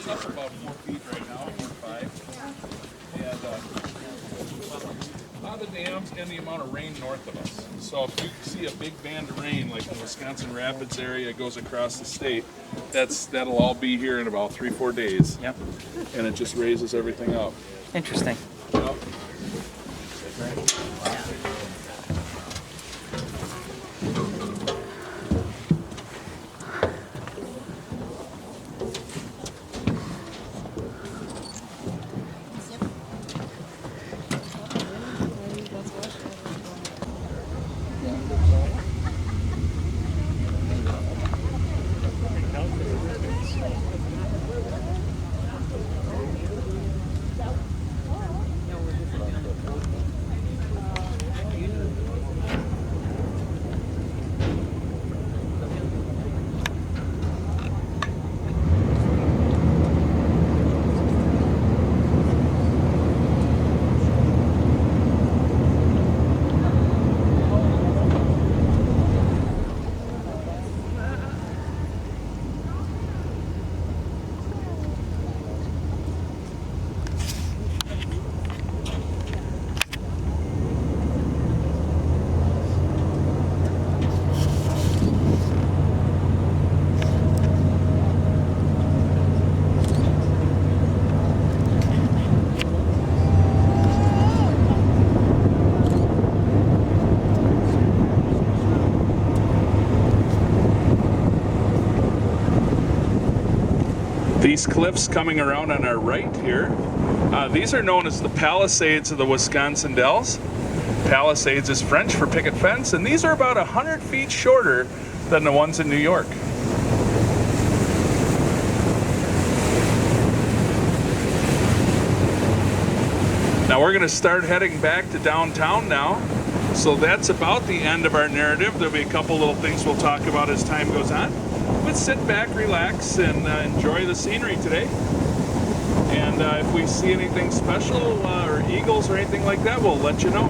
It's up about 4 feet right now, 4 or 5. And a lot of the dams and the amount of rain north of us. So if you see a big band of rain, like the Wisconsin Rapids area goes across the state, that'll all be here in about 3-4 days. Yep. And it just raises everything up. Interesting. Yep. These cliffs coming around on our right here, these are known as the Palisades of the Wisconsin Dells. Palisades is French for picket fence, and these are about 100 feet shorter than the ones in New York. Now we're going to start heading back to downtown now. So that's about the end of our narrative. There'll be a couple little things we'll talk about as time goes on. But sit back, relax, and enjoy the scenery today. And if we see anything special or eagles or anything like that, we'll let you know.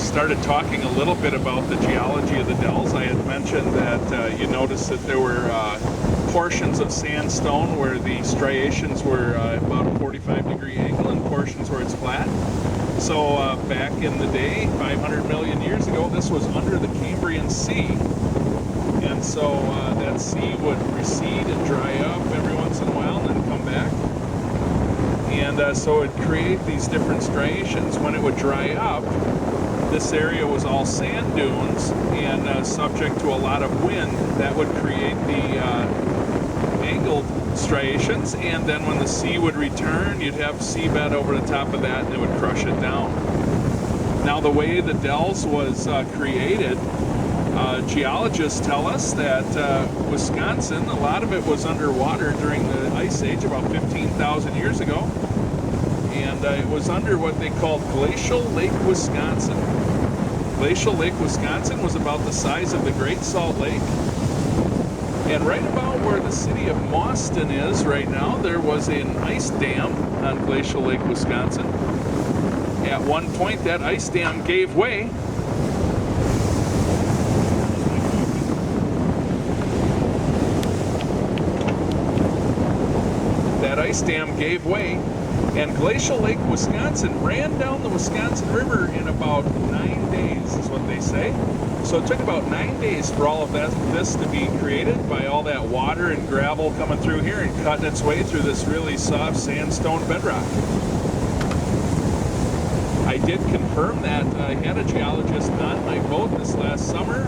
started talking a little bit about the geology of the Dells, I had mentioned that you noticed that there were portions of sandstone where the striations were about a 45-degree angle and portions where it's flat. So back in the day, 500 million years ago, this was under the Cambrian Sea. And so that sea would recede and dry up every once in a while and then come back. And so it would create these different striations. When it would dry up, this area was all sand dunes and subject to a lot of wind that would create the angled striations. And then when the sea would return, you'd have seabed over the top of that and it would crush it down. Now the way the Dells was created, geologists tell us that Wisconsin, a lot of it was underwater during the Ice Age about 15,000 years ago. And it was under what they called Glacial Lake Wisconsin. Glacial Lake Wisconsin was about the size of the Great Salt Lake. And right about where the city of Mauston is right now, there was an ice dam on Glacial Lake Wisconsin. At one point, that ice dam gave way. That ice dam gave way, and Glacial Lake Wisconsin ran down the Wisconsin River in about 9 days, is what they say. So it took about 9 days for all of this to be created by all that water and gravel coming through here and cutting its way through this really soft sandstone bedrock. I did confirm that. I had a geologist on my boat this last summer.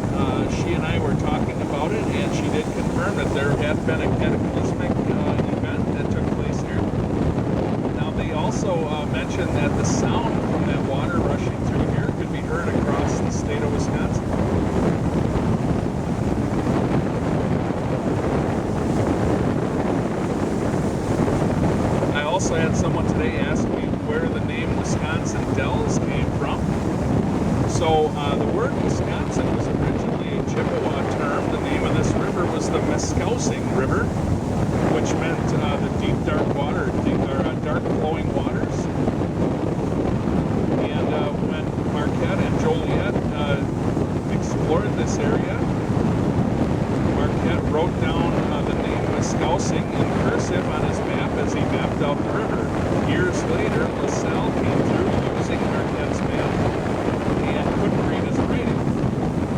She and I were talking about it, and she did confirm that there had been a cataclysmic event that took place here. Now they also mentioned that the sound from that water rushing through here could be heard across the state of Wisconsin. I also had someone today ask me where the name Wisconsin Dells came from. So the word Wisconsin was originally a Chippewa term. The name of this river was the Meskousing River, which meant the deep dark water, dark flowing waters. And when Marquette and Joliet explored this area, Marquette wrote down the name Meskousing in cursive on his map as he mapped out the river. Years later, LaSalle came through using Marquette's map and couldn't read his writing.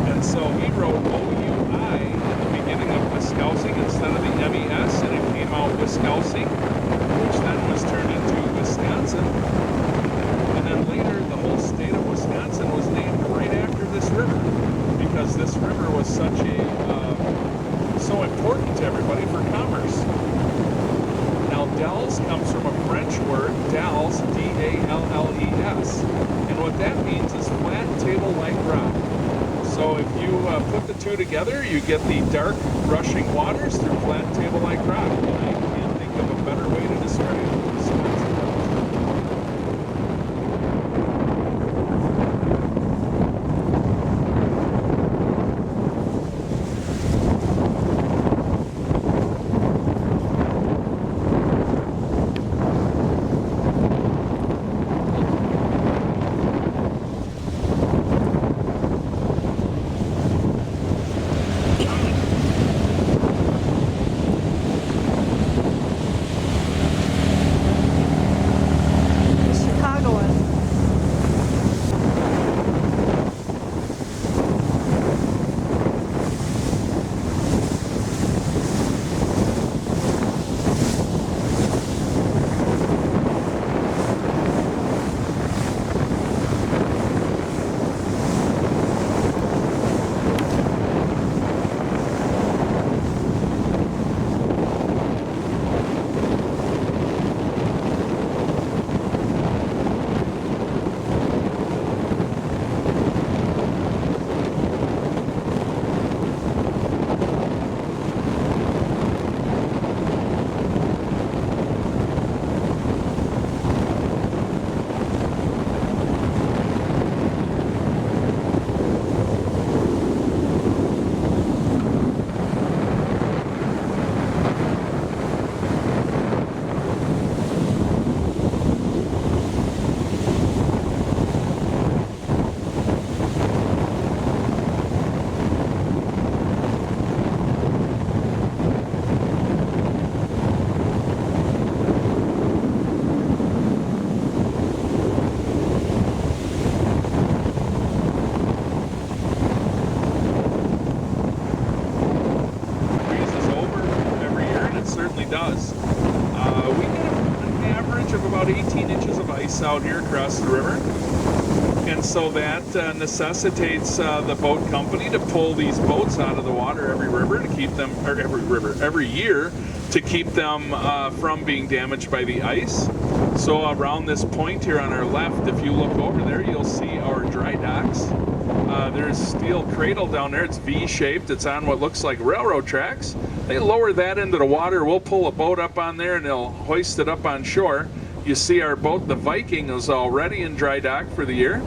And so he wrote O-U-I at the beginning of Meskousing instead of the M-E-S, and it came out Wiskousing, which then was turned into Wisconsin. And then later, the whole state of Wisconsin was named right after this river, because this river was such so important to everybody for commerce. Now, Dells comes from a French word, Dalles, D-A-L-L-E-S, and what that means is flat table-like rock. So if you put the two together, you get the dark, rushing waters through flat table-like rock. And I can't think of a better way to describe it. ice out here across the river. And so that necessitates the boat company to pull these boats out of the water every year to keep them from being damaged by the ice. So around this point here on our left, if you look over there, you'll see our dry docks. There's steel cradle down there. It's V-shaped. It's on what looks like railroad tracks. They lower that into the water. We'll pull a boat up on there and they'll hoist it up on shore. You see our boat, the Viking, is already in dry dock for the year.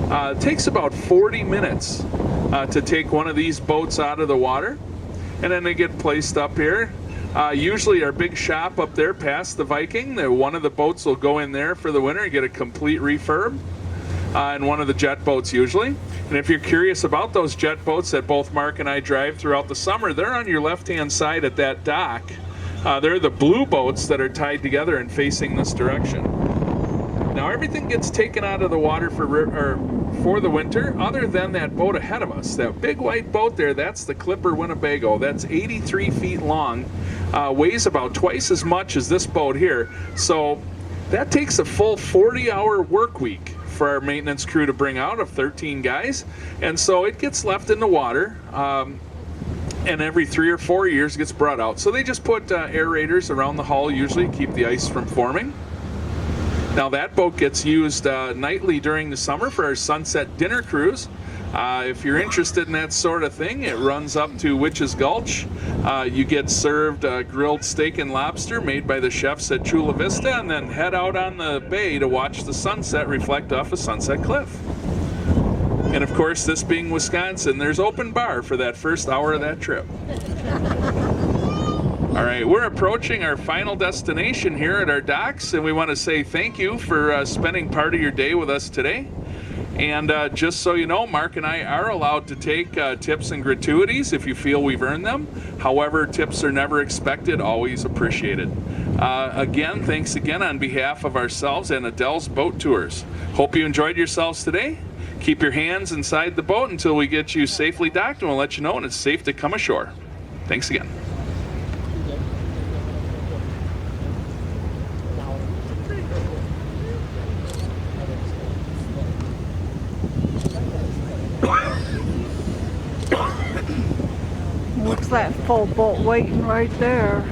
It takes about 40 minutes to take one of these boats out of the water, and then they get placed up here. Usually our big shop up there past the Viking, one of the boats will go in there for the winter and get a complete refurb, and one of the jet boats usually. And if you're curious about those jet boats that both Mark and I drive throughout the summer, they're on your left-hand side at that dock. They're the blue boats that are tied together and facing this direction. Now everything gets taken out of the water for the winter, other than that boat ahead of us. That big white boat there, that's the Clipper Winnebago. That's 83 feet long, weighs about twice as much as this boat here. So that takes a full 40-hour work week for our maintenance crew to bring out of 13 guys. And so it gets left in the water. And every 3 or 4 years it gets brought out. So they just put aerators around the hull usually to keep the ice from forming. Now that boat gets used nightly during the summer for our sunset dinner cruise. If you're interested in that sort of thing, it runs up to Witch's Gulch. You get served grilled steak and lobster made by the chefs at Chula Vista, and then head out on the bay to watch the sunset reflect off of Sunset Cliff. And of course, this being Wisconsin, there's open bar for that first hour of that trip. All right, we're approaching our final destination here at our docks, and we want to say thank you for spending part of your day with us today. And just so you know, Mark and I are allowed to take tips and gratuities if you feel we've earned them. However, tips are never expected, always appreciated. Again, thanks again on behalf of ourselves and Adele's Boat Tours. Hope you enjoyed yourselves today. Keep your hands inside the boat until we get you safely docked, and we'll let you know when it's safe to come ashore. Thanks again. Looks like full boat waiting right there.